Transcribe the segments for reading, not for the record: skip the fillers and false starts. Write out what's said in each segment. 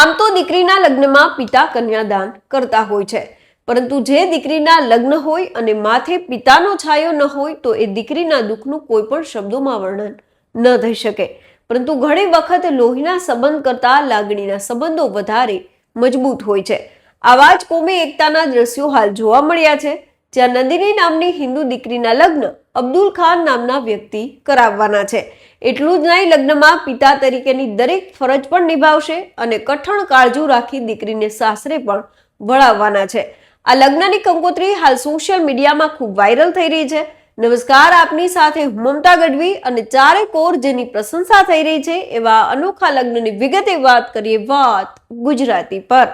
આમ તો દીકરીના લગ્નમાં પિતા કન્યાદાન કરતા હોય છે, પરંતુ જે દીકરીના લગ્ન હોય અને માથે પિતાનો છાયો ન હોય તો એ દીકરીના દુઃખનું કોઈ પણ શબ્દોમાં વર્ણન ન થઈ શકે. પરંતુ ઘણી વખત લોહીના સંબંધ કરતા લાગણીના સંબંધો વધારે મજબૂત હોય છે. આવા જ કોમી એકતાના દ્રશ્યો હાલ જોવા મળ્યા છે, જ્યાં નંદિની નામની હિન્દુ દીકરીના લગ્ન અબ્દુલ ખાન નામના વ્યક્તિ કરાવવાના છે. એટલું જ નહીં, લગ્નમાં પિતા તરીકેની દરેક ફરજ પણ નિભાવશે અને કઠણ કાળજુ રાખી દીકરીને સાસરે પણ વળાવવાના છે. આ લગ્નની કંકોત્રી હાલ સોશિયલ મીડિયામાં ખૂબ વાયરલ થઈ રહી છે. નમસ્કાર, આપની સાથે હું મમતા ગઢવી અને ચારે કોર જેની પ્રશંસા થઈ રહી છે એવા અનોખા લગ્નની વિગતે વાત કરીએ. વાત ગુજરાતી પર.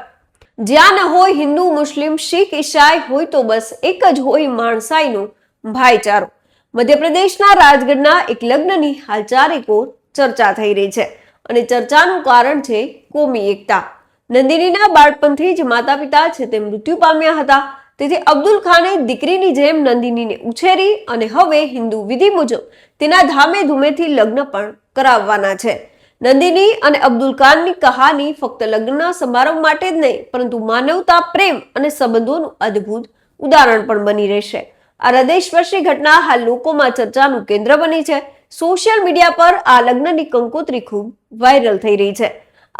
જ્યાં ન હોય હિન્દુ, મુસ્લિમ, શીખ, ઈસાઈ, હોય તો બસ એક જ હોય માણસાઈનો ભાઈચારો. મધ્યપ્રદેશના રાજગઢના એક લગ્નની હાલ ચારે કોર ચર્ચા થઈ રહી છે અને ચર્ચાનું કારણ છે કોમી એકતા. નંદિનીના બાળપણથી જ માતા પિતા છે તે મૃત્યુ પામ્યા હતા, તેથી અબ્દુલ ખાને દીકરીની જેમ નંદિનીને ઉછેરી અને હવે હિન્દુ વિધિ મુજબ તેના ધામે ધૂમેથી લગ્ન પણ કરાવવાના છે. નંદિની અને અબ્દુલ ખાનની કહાની ફક્ત લગ્નના સમારંભ માટે જ નહીં, પરંતુ માનવતા, પ્રેમ અને સંબંધોનું અદ્ભુત ઉદાહરણ પણ બની રહેશે. આ હૃદયસ્પર્શી ઘટના હાલ લોકોમાં ચર્ચાનું કેન્દ્ર બની છે. સોશિયલ મીડિયા પર આ લગ્નની કંકોત્રી ખૂબ વાયરલ થઈ રહી છે.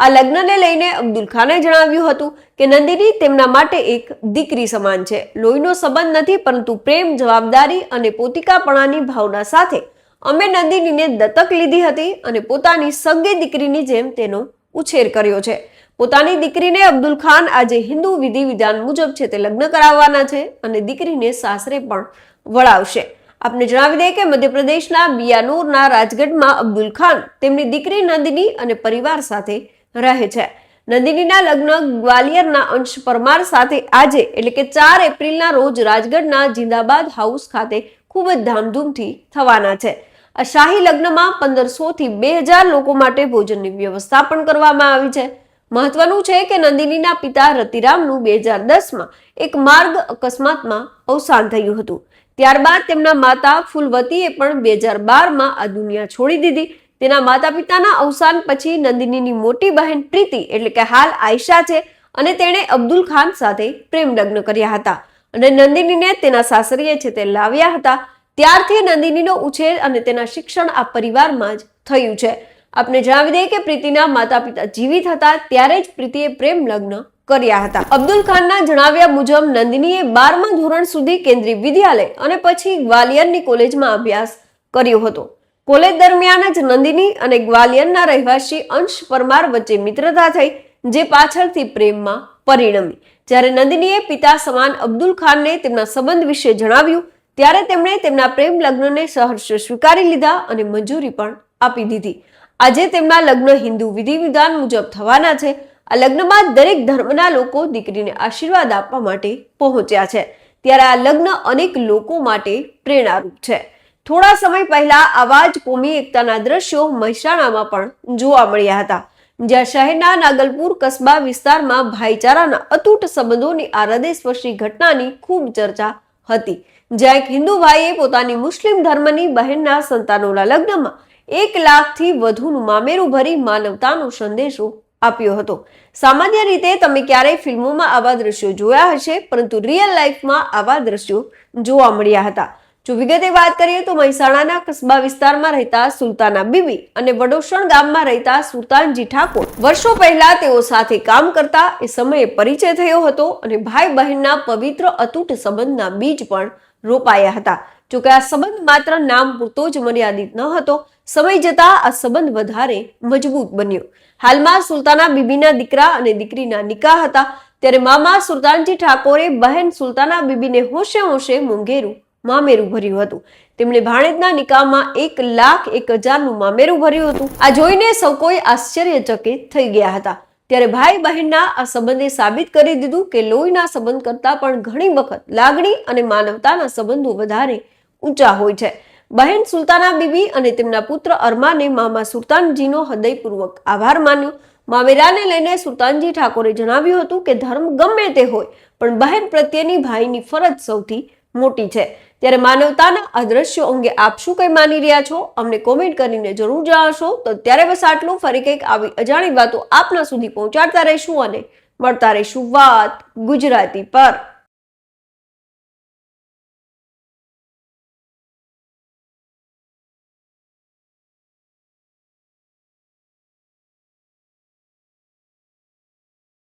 આ લગ્નને લઈને અબ્દુલ ખાને જણાવ્યું હતું કે નંદિની તેમના માટે એક દીકરી સમાન છે. લોહીનો સંબંધ નથી, પરંતુ પ્રેમ, જવાબદારી અને પોતિકાપણાની ભાવના સાથે અમે નંદિનીને દત્તક લીધી હતી અને પોતાની સગી દીકરીની જેમ તેનો ઉછેર કર્યો છે. પોતાની દીકરીને અબ્દુલ ખાન આજે હિન્દુ વિધિ વિધાન મુજબ છે તે લગ્ન કરાવવાના છે અને દીકરીને સાસરે પણ વળાવશે. આપને જણાવી દઈએ કે મધ્યપ્રદેશના બિયાનોરના રાજગઢમાં અબ્દુલ ખાન તેમની દીકરી નંદિની અને પરિવાર સાથે રહે છે. નંદિનીના લગ્ન ગ્વાલિયરના અંશ પરમાર સાથે આજે એટલે કે 4 એપ્રિલના રોજ રાજગઢના જિંદાબાદ હાઉસ ખાતે ખૂબ જ ધામધૂમથી થવાના છે. આ શાહી લગ્નમાં 1500 થી 2000 લોકો માટે ભોજનની વ્યવસ્થા પણ કરવામાં આવી છે. મહત્વનું છે કે નંદિનીના પિતા રતિરામનું 2010માં એક માર્ગ અકસ્માતમાં અવસાન થયું હતું. ત્યારબાદ તેમના માતા ફૂલવતીએ પણ 2012માં આ દુનિયા છોડી દીધી. તેના માતા પિતાના અવસાન પછી નંદિનીની મોટી બહેન પ્રીતિ એટલે કે હાલ આયશા છે અને તેણે અબ્દુલ ખાન સાથે પ્રેમ લગ્ન કર્યા હતા અને નંદિનીને તેના સાસરીએ છે તે લાવ્યા હતા. ત્યારથી નંદિનીનો ઉછેર અને તેના શિક્ષણ આ પરિવારમાં જ થયું છે. આપને જણાવી દઈએ કે પ્રીતિના માતા પિતા જીવિત હતા ત્યારે જ પ્રીતિએ પ્રેમ લગ્ન કર્યા હતા. અબ્દુલ ખાનના જણાવ્યા મુજબ નંદિનીએ 12મા ધોરણ સુધી કેન્દ્રીય વિદ્યાલય અને પછી ગ્વાલિયરની કોલેજમાં અભ્યાસ કર્યો હતો. કોલેજ દરમિયાન જ નંદિની અને ગ્વાલિયરના રહેવાસી અંશ પરમાર વચ્ચે મિત્રતા થઈ, જે પાછળથી પ્રેમમાં પરિણમી. જ્યારે નંદિનીએ પિતા સમાન અબ્દુલ ખાનને તેમના સંબંધ વિશે જણાવ્યું ત્યારે તેમણે તેમના પ્રેમ લગ્નને સહર્ષ સ્વીકારી લીધા અને મંજૂરી પણ આપી દીધી. આજે તેમના લગ્ન હિન્દુ વિધિ વિધાન મુજબ થવાના છે. આ લગ્નમાં દરેક ધર્મના લોકો દીકરીને આશીર્વાદ આપવા માટે પહોંચ્યા છે. ત્યારે આ લગ્ન અનેક લોકો માટે પ્રેરણારૂપ છે. થોડા સમય પહેલા આવા જ કોમી એકતાના દ્રશ્યો મહેસાણામાં પણ જોવા મળ્યા હતા, જ્યાં શહેરના નાગલપુર કસ્બા વિસ્તારમાં ભાઈચારાના અતૂટ સંબંધોની આ હૃદયસ્પર્શી ઘટનાની ખૂબ ચર્ચા હતી. જ્યાં એક હિન્દુ ભાઈએ પોતાની મુસ્લિમ ધર્મની બહેનના સંતાનોના લગ્નમાં 1 લાખથી વધુનું મામેરું ભરી માનવતાનો સંદેશો આપ્યો હતો. સામાન્ય રીતે તમે ક્યારેય ફિલ્મોમાં આવા દ્રશ્યો જોયા હશે, પરંતુ રિયલ લાઈફમાં આવા દ્રશ્યો જોવા મળ્યા હતા. જો વિગતે વાત કરીએ તો મહેસાણાના કસ્બા વિસ્તારમાં રહેતા સુલતાના બીબી અને વડોસણ ગામમાં રહેતા સુલતાનજી ઠાકોર વર્ષો પહેલા તેઓ સાથે કામ કરતા એ સમયે પરિચય થયો હતો અને ભાઈ બહેનના પવિત્ર અતૂટ સંબંધના બીજ પણ રોપાયા હતા. જોકે આ સંબંધ માત્ર નામ પૂરતો જ મર્યાદિત ન હતો. સમય જતા આ સંબંધ વધારે મજબૂત બન્યો. હાલમાં સુલતાના બીબીના દીકરા અને દીકરીના નિકાહ હતા, ત્યારે મામા સુલતાનજી ઠાકોરે બહેન સુલતાના બીબીને હોશે હોશે મોંઘેરું મામેરું ભર્યું હતું. તેમણે ભાણેજના નિકાહમાં 1,01,000નું મામેરું ભર્યું હતું. આ જોઈને સૌ કોઈ આશ્ચર્યચકિત થઈ ગયા હતા. ત્યારે ભાઈ બહેનના આ સંબંધે સાબિત કરી દીધું કે લોહીના સંબંધ કરતા પણ ઘણી વખત લાગણી અને માનવતાના સંબંધો વધારે ઊંચા હોય છે. બહેન સુલતાના બીબી અને તેમના પુત્ર અરમાને મામા સુલતાનજીનો હૃદયપૂર્વક આભાર માન્યો. મામેરાને લઈને સુલતાનજી ઠાકોરે જણાવ્યું હતું કે ધર્મ ગમે તે હોય, પણ બહેન પ્રત્યેની ભાઈની ફરજ સૌથી મોટી છે. ત્યારે માનવતાના આ દ્રશ્યો અંગે આપ શું કંઈ માની રહ્યા છો અમને કોમેન્ટ કરીને જરૂર જણાવશો. તો ત્યારે બસ આટલું. ફરી કંઈક આવી અજાણી વાતો આપના સુધી પહોંચાડતા રહીશું અને મળતા રહીશું વાત ગુજરાતી પર.